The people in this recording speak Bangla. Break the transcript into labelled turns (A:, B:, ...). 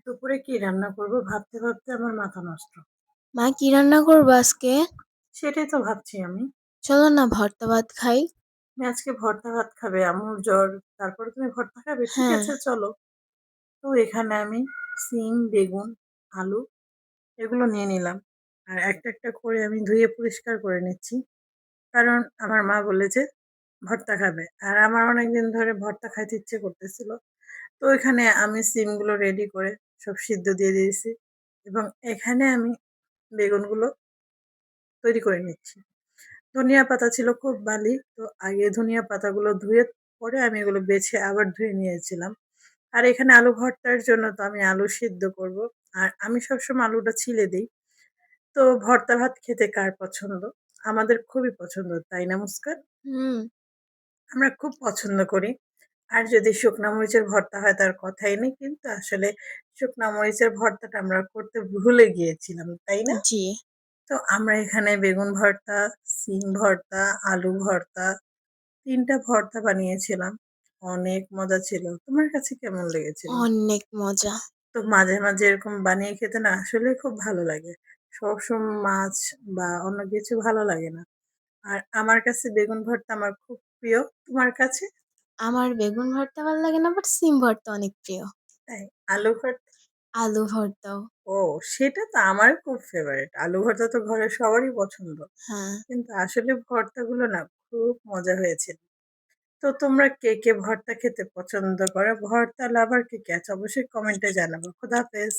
A: দুপুরে কি রান্না করব ভাবতে ভাবতে আমার মাথা নষ্ট।
B: মা কি রান্না করবো আজকে?
A: সেটাই তো ভাবছি আমি।
B: চলো না ভর্তা ভাত খাই।
A: তুমি আজকে ভর্তা ভাত খাবে, আম্মুর জ্বর, তারপরে তুমি ভর্তা খাবে? ঠিক
B: হ্যাঁ।
A: আছে চলো। তো এখানে আমি সিম, বেগুন, আলু এগুলো নিয়ে নিলাম। আর একটা একটা করে আমি ধুয়ে পরিষ্কার করে নিচ্ছি। কারণ আমার মা বলেছে ভর্তা খাবে। আর আমার অনেকদিন ধরে ভর্তা খাইতে ইচ্ছে করতেছিল। তো এখানে আমি সিমগুলো রেডি করে সব সিদ্ধ দিয়ে দিয়েছি। এবং এখানে আমি বেগুনগুলো তৈরি করে নিচ্ছি। ধনিয়া পাতা ছিল খুব বালি। তো আগে ধনিয়া পাতাগুলো ধুয়ে পরে আমি এগুলো বেছে আবার ধুয়ে নিয়েছিলাম। আর এখানে আলু ভর্তার জন্য তো আমি আলু সিদ্ধ করব। আর আমি সবসময় আলুটা ছিলে দেই। তো ভর্তা ভাত খেতে কার পছন্দ? আমাদের খুবই পছন্দ, তাই না মুস্কান?
B: হুম।
A: আমরা খুব পছন্দ করি। আর যদি শুকনা মরিচের ভর্তা হয় তার কথাই নেই। কিন্তু আসলে শুকনা মরিচের ভর্তাটা আমরা করতে ভুলে গিয়েছিলাম, তাই না?
B: জি।
A: তো আমরা এখানে বেগুন ভর্তা, সিম ভর্তা, আলু ভর্তা ৩ টা ভর্তা বানিয়েছিলাম। অনেক মজা ছিল। তোমার কাছে কেমন লেগেছিল?
B: অনেক মজা।
A: তো মাঝে, মাঝে এরকম বানিয়ে খেতে না আসলেই খুব ভালো লাগে। সবসময় মাছ বা অন্য কিছু ভালো লাগে না। আর আমার কাছে বেগুন ভর্তা আমার খুব প্রিয়। তোমার কাছে?
B: আমার বেগুন ভর্তা ভালো লাগে না, বাট সিম ভর্তা অনেক প্রিয়।
A: তাই? আলু ভর্তা?
B: আলু ভর্তাও।
A: ও, সেটা তো আমার খুব ফেভারিট। আলু ভর্তা তো ঘরের সবারই পছন্দ।
B: হ্যাঁ।
A: কিন্তু আসলে ভর্তাগুলো না খুব মজা হয়েছিল। তো তোমরা কে, কে ভর্তা খেতে পছন্দ করো? ভর্তা লাভার কে, কে আছে? অবশ্যই কমেন্টে জানাবো। খোদা হাফেজ।